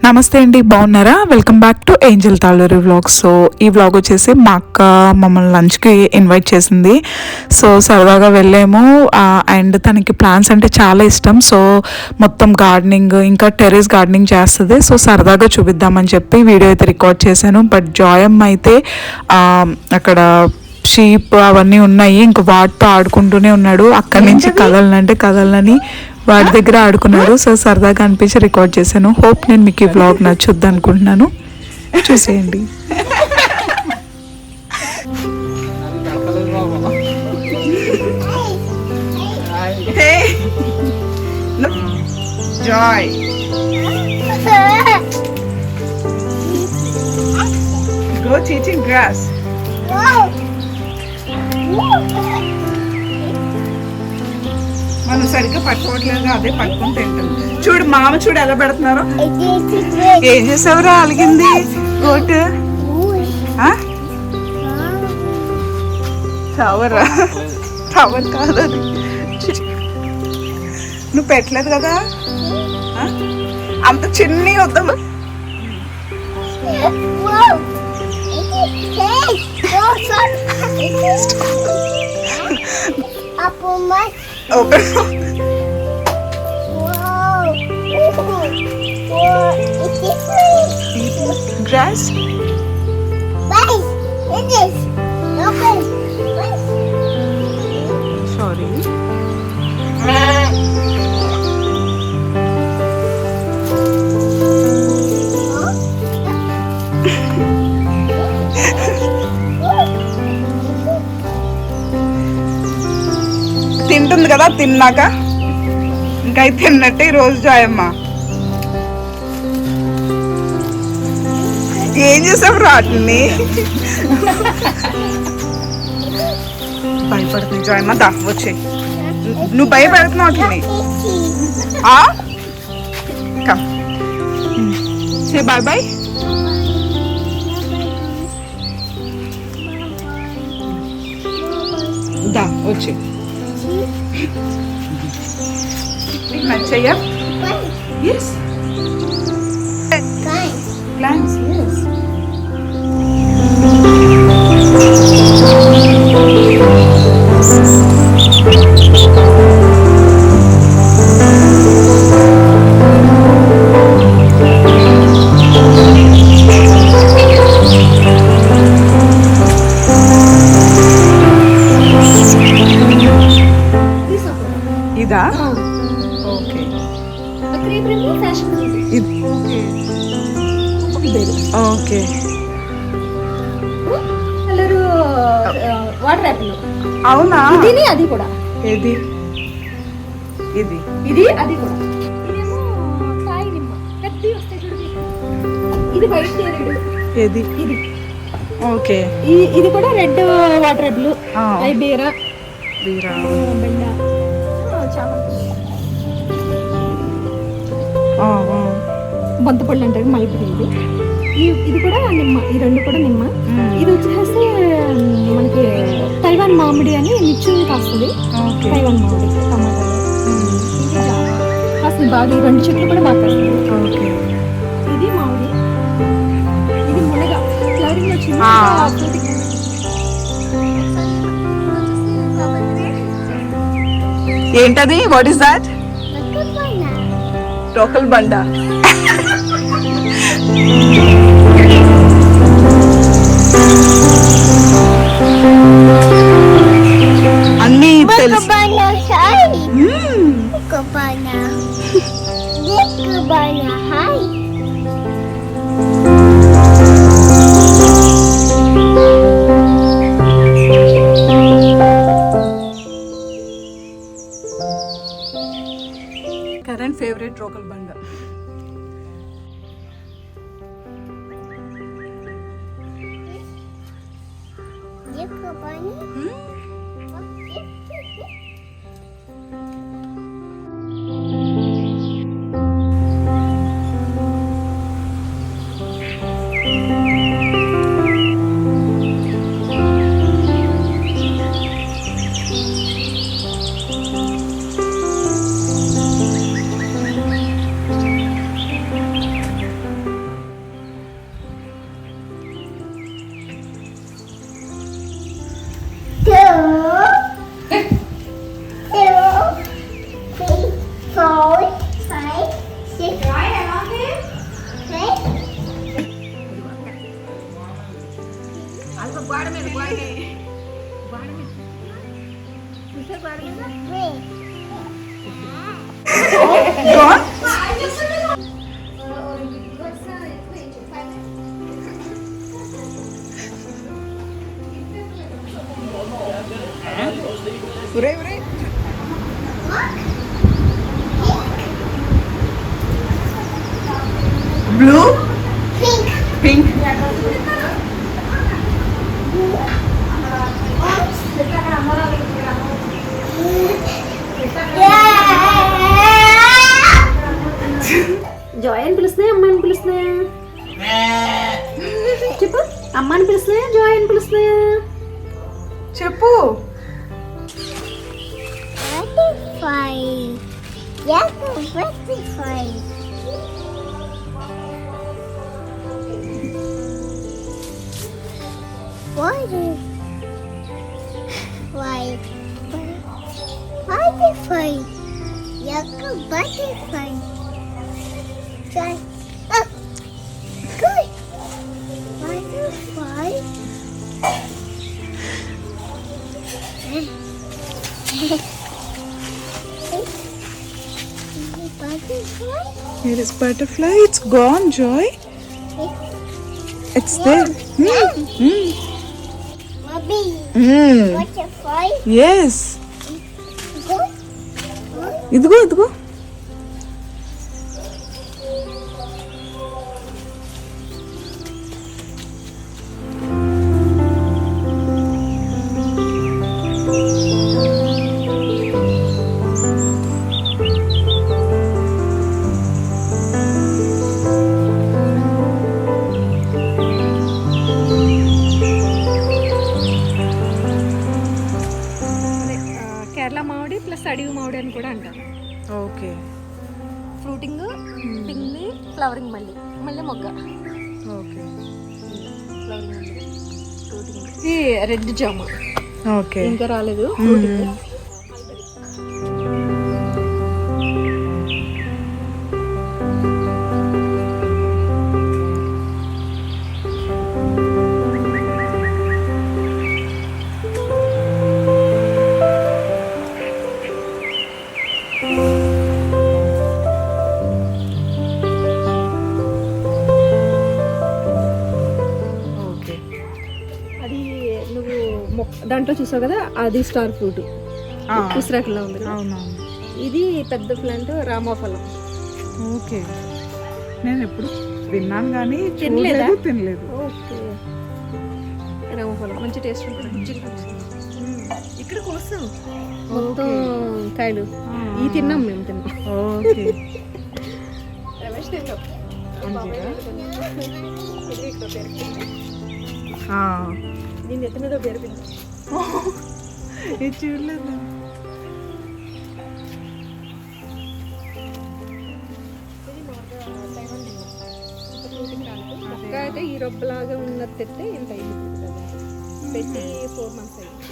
నమస్తే అండి, బాగున్నారా? Welcome back to Angel Taluri vlog. So ఈ వ్లాగ్ వచ్చేసి మా అక్క మమ్మల్ని లంచ్కి ఇన్వైట్ చేసింది. సో సరదాగా వెళ్ళాము. అండ్ తనకి ప్లాంట్స్ అంటే చాలా ఇష్టం. సో మొత్తం గార్డెనింగ్, ఇంకా టెర్రస్ గార్డెనింగ్ చేస్తుంది. సో సరదాగా చూపిద్దామని చెప్పి వీడియో అయితే రికార్డ్ చేశాను. బట్ జాయమ్ అయితే అక్కడ షీప్ అవన్నీ ఉన్నాయి, ఇంకా వాటితో ఆడుకుంటూనే ఉన్నాడు. అక్కడి నుంచి కదలనని వాడి దగ్గర ఆడుకున్నాడు. సో సరదాగా అనిపించి రికార్డ్ చేశాను. హోప్ నేను మీకు ఈ వ్లాగ్ నచ్చుద్ది అనుకుంటున్నాను. చూసేయండి. Joy. Go eating grass. మనం సరిగ్గా పట్టుకోవట్లేదు, అదే పట్టుకొని తింటుంది. చూడు మామ, చూడు ఎలా పెడుతున్నారు. ఏం చేసావురా? అలిగింది గోటు. టవర్ టవర్ కాదని నువ్వు పెట్టలేదు కదా, అంత చిన్ని వద్దామా. Open. Grass. Sorry. తింటుంది కదా, తిన్నాక ఇంకా తిన్నట్టే ఈరోజు జాయమ్మ. ఏం చేసావు రాటిని? భయపడుతుంది జాయమ్మ. దా వచ్చే, నువ్వు భయపెడుతున్నావు వాటిని. Say bye bye. దా వచ్చే. నచ్చయ్యా? Yes. Plants, yes. ఇదా? ఓకే. ఓకే. Water apple. అవునా? ఇది అది కూడా. ఏది? ఇది ఇది అది కూడా. ఇదేమో కాయి నిమ్మ. పెద్దవి వస్తాయి చూడండి. ఇది వైట్ నేరేడు. ఏది? ఇది. ఓకే. ఇది కూడా రెడ్ వాటర్ యాపిల్. అయి బీరా. బెండ. బంతపళ్ళు అంటారు, మల్పిడి. ఇది కూడా నిమ్మ. ఈ రెండు కూడా నిమ్మ. ఇది వచ్చేసి మనకి తైవాన్ మామిడి అని నిచ్చుని కాస్తుంది. తైవాన్ మామిడి టమాటాలు కాస్తుంది బాగా. ఈ రెండు చెట్లు కూడా బాగా కాస్తుంది. ఇది మామిడి. ఇది మునగ ఫ్లవరింగ్ వచ్చింది. ఏంటది? What is that? రోకల్ బండ. అన్నీ తెలుసు. కరెంట్ ఫేవరెట్ రోకల్ బండ. Gone? Uray. Blue? Pink. Joy అని పిలుస్తున్నాయా అమ్మాయిని పిలుస్తున్నాయా చెప్పు అమ్మాని పిలుస్తున్నాయా జాయ్ అని పిలుస్తున్నాయా చెప్పు. Butterfly. Yes, a butterfly. Water. Why? Butterfly. Yes, a butterfly. Good. Good. Butterfly. Butterfly? Here is butterfly. It's gone, Joy. It's there. Mommy, butterfly. Yes. Good. ఇదిగో. కేరళ మామిడి plus అడవి మామిడి అని కూడా అంటారు. ఓకే. ఫ్రూటింగ్ పిండి ఫ్లవరింగ్ మళ్ళీ మొగ్గ ఓకే. ఫ్లవరింగ్ మళ్ళీ ఫ్రూటింగ్. ఇది రెడ్ జామ ఓకే. ఇంకా రాలేదు ఫ్రూటింగ్. అది నువ్వు దాంట్లో చూసావు కదా అది స్టార్ ఫ్రూట్ ఉసిరాకులా ఉంది. అవునవును. ఇది పెద్ద ప్లాంట్ రామాఫలం. ఓకే. నేను ఎప్పుడు విన్నాను కానీ తినలేదా? తినలేదు. ఓకే రామఫలం మంచి టేస్ట్ ఉంటుంది. ఇక్కడ కోసం మొత్తం కాయలు ఈ తిన్నాం మేము తిన్నాం. ఓకే. రమేష్ తిన్నాం. దీని ఎత్తి మీద పేరుపింది. ఇది చూడలేదు. మొక్క అయితే ఈ రొబ్బలాగా ఉన్నది తెస్తే ఇంత అయింది కదా. పెట్టి 4 months అయింది.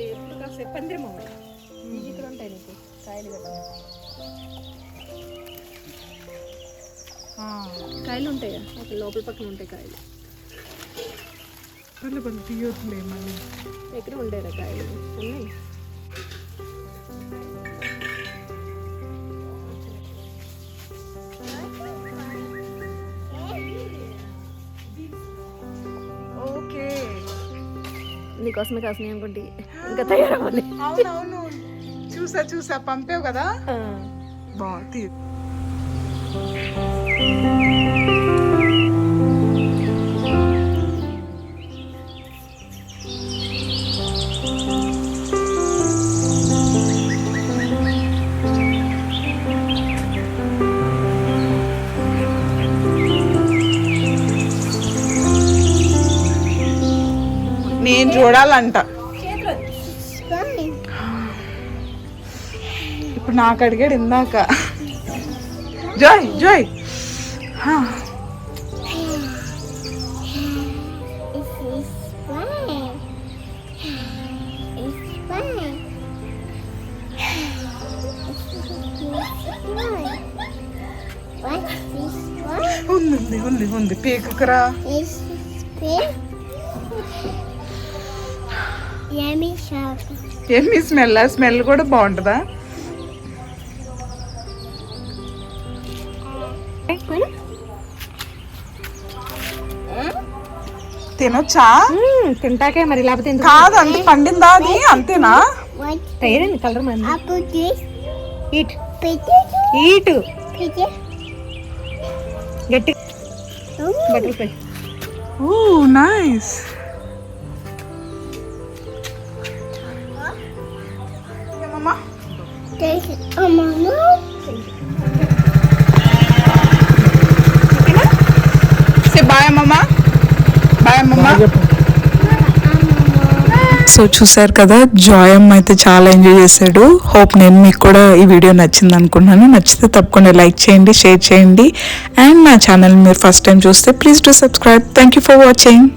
ఎప్పుడు కాసేపు పందిరి మామిడి ఇవి ఇక్కడ ఉంటాయి నీకు కాయలు కదా. కాయలు ఉంటాయా అక్కడ లోపల పక్కన ఉంటాయి కాయలు. పర్లేదు తీయొద్దులే మళ్ళీ. ఎక్కడ ఉండేరా కాయలు ఉన్నాయి. ఓకే. నీకోసమే కాసినాయి అనుకుంటే ఇంకా తయారవ్వాలి. అవునవును చూసా పంపావు కదా. బాగుంది. నేను చూడాలంట. ఇప్పుడు నాకు అడిగాడు ఇందాక. జాయ్ ఉంది పీకరా. Yummy shark. ఏమి స్మెల్ కూడా బాగుంటుందా? తినొచ్చా? తింటాకే మరి, లేకపోతే ఎందుకు? కాదు, అంటే పండిందా అది? అంతేనా? What? తయారైంది కలర్ మరి. Apple juice. Eat Potato. Eat Potato. గట్టి Oh. Butterfly. Oh nice. ఏమమ్మా? There's a mama. Say bye అమ్మమ్మ. బాయ్ అమ్మమ్మ. సో చూసారు కదా, జాయమ్ అయితే చాలా ఎంజాయ్ చేశాడు. హోప్ నేను మీకు కూడా ఈ వీడియో నచ్చింది అనుకున్నాను. నచ్చితే తప్పకుండా లైక్ చేయండి, షేర్ చేయండి. అండ్ నా ఛానల్ మీరు ఫస్ట్ టైం చూస్తే please to subscribe. Thank you for watching.